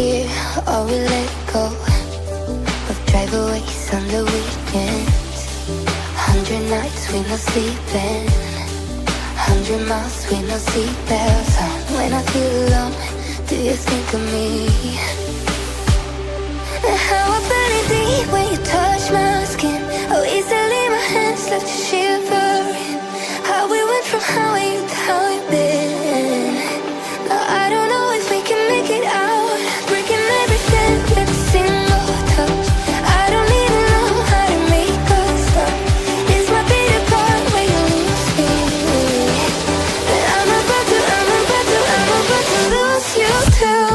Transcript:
here or we let it go. We'll drive away on the weekends. 100 nights with no sleeping, 100 miles with no seatbelts on. When I feel alone, do you think of me? And how I burn it deep when you touch my skin. Oh, easily my hands left you shivering. How we went from how we to how we've been. Now I don't know if we can make it out, breaking everything with a single touch. I don't even know how to make us stop. It's my beat apart when you lose me. And I'm about to lose you too.